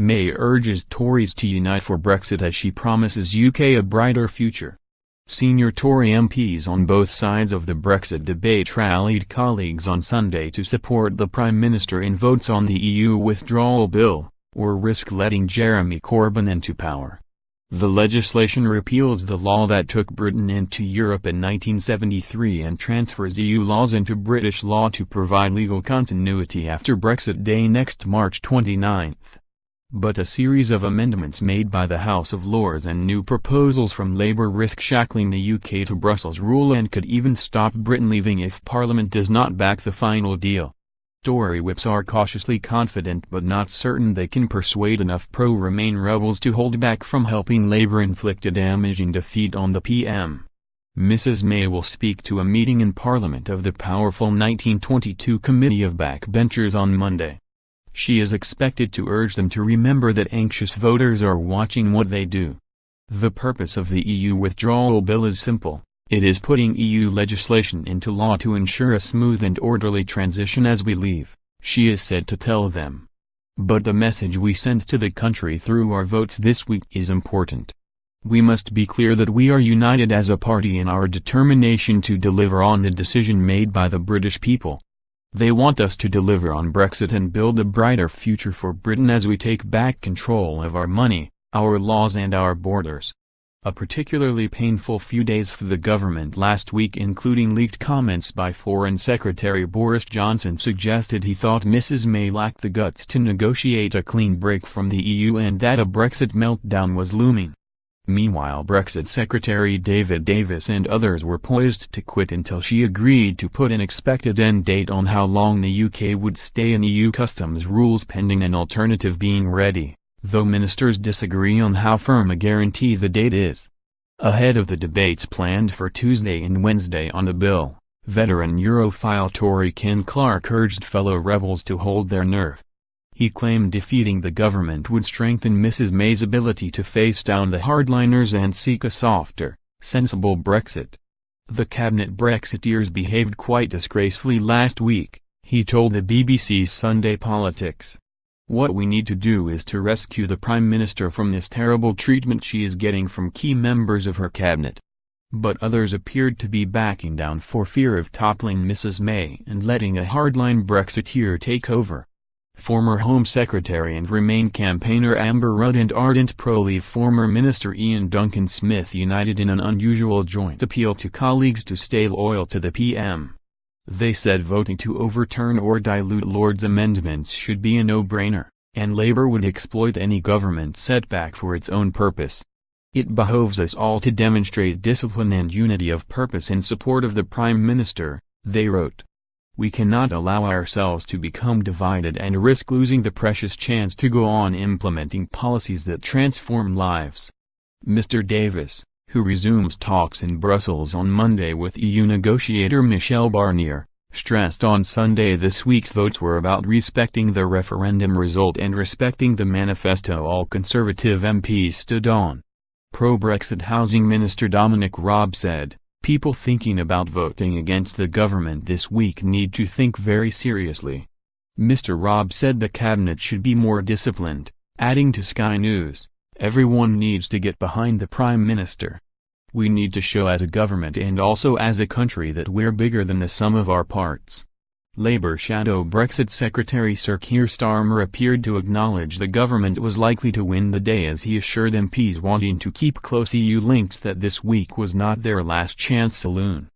May urges Tories to unite for Brexit as she promises UK a brighter future. Senior Tory MPs on both sides of the Brexit debate rallied colleagues on Sunday to support the Prime Minister in votes on the EU Withdrawal Bill, or risk letting Jeremy Corbyn into power. The legislation repeals the law that took Britain into Europe in 1973 and transfers EU laws into British law to provide legal continuity after Brexit Day next March 29. But a series of amendments made by the House of Lords and new proposals from Labour risk shackling the UK to Brussels rule and could even stop Britain leaving if Parliament does not back the final deal. Tory whips are cautiously confident but not certain they can persuade enough pro-Remain rebels to hold back from helping Labour inflict a damaging defeat on the PM. Mrs May will speak to a meeting in Parliament of the powerful 1922 Committee of Backbenchers on Monday. She is expected to urge them to remember that anxious voters are watching what they do. The purpose of the EU Withdrawal Bill is simple. It is putting EU legislation into law to ensure a smooth and orderly transition as we leave, she is said to tell them. But the message we send to the country through our votes this week is important. We must be clear that we are united as a party in our determination to deliver on the decision made by the British people. They want us to deliver on Brexit and build a brighter future for Britain as we take back control of our money, our laws and our borders. A particularly painful few days for the government last week, including leaked comments by Foreign Secretary Boris Johnson suggested he thought Mrs May lacked the guts to negotiate a clean break from the EU and that a Brexit meltdown was looming. Meanwhile, Brexit Secretary David Davis and others were poised to quit until she agreed to put an expected end date on how long the UK would stay in EU customs rules pending an alternative being ready, though ministers disagree on how firm a guarantee the date is. Ahead of the debates planned for Tuesday and Wednesday on the bill, veteran Europhile Tory Ken Clarke urged fellow rebels to hold their nerve. He claimed defeating the government would strengthen Mrs May's ability to face down the hardliners and seek a softer, sensible Brexit. The cabinet Brexiteers behaved quite disgracefully last week, he told the BBC's Sunday Politics. What we need to do is to rescue the Prime Minister from this terrible treatment she is getting from key members of her cabinet. But others appeared to be backing down for fear of toppling Mrs May and letting a hardline Brexiteer take over. Former Home Secretary and Remain campaigner Amber Rudd and ardent pro-Leave former Minister Ian Duncan Smith united in an unusual joint appeal to colleagues to stay loyal to the PM. They said voting to overturn or dilute Lord's amendments should be a no-brainer, and Labour would exploit any government setback for its own purpose. It behoves us all to demonstrate discipline and unity of purpose in support of the Prime Minister, they wrote. We cannot allow ourselves to become divided and risk losing the precious chance to go on implementing policies that transform lives. Mr. Davis, who resumes talks in Brussels on Monday with EU negotiator Michel Barnier, stressed on Sunday this week's votes were about respecting the referendum result and respecting the manifesto all Conservative MPs stood on. Pro-Brexit Housing Minister Dominic Raab said, "People thinking about voting against the government this week need to think very seriously." Mr. Raab said the cabinet should be more disciplined, adding to Sky News, "Everyone needs to get behind the Prime Minister. We need to show as a government and also as a country that we're bigger than the sum of our parts." Labour shadow Brexit Secretary Sir Keir Starmer appeared to acknowledge the government was likely to win the day as he assured MPs wanting to keep close EU links that this week was not their last chance saloon.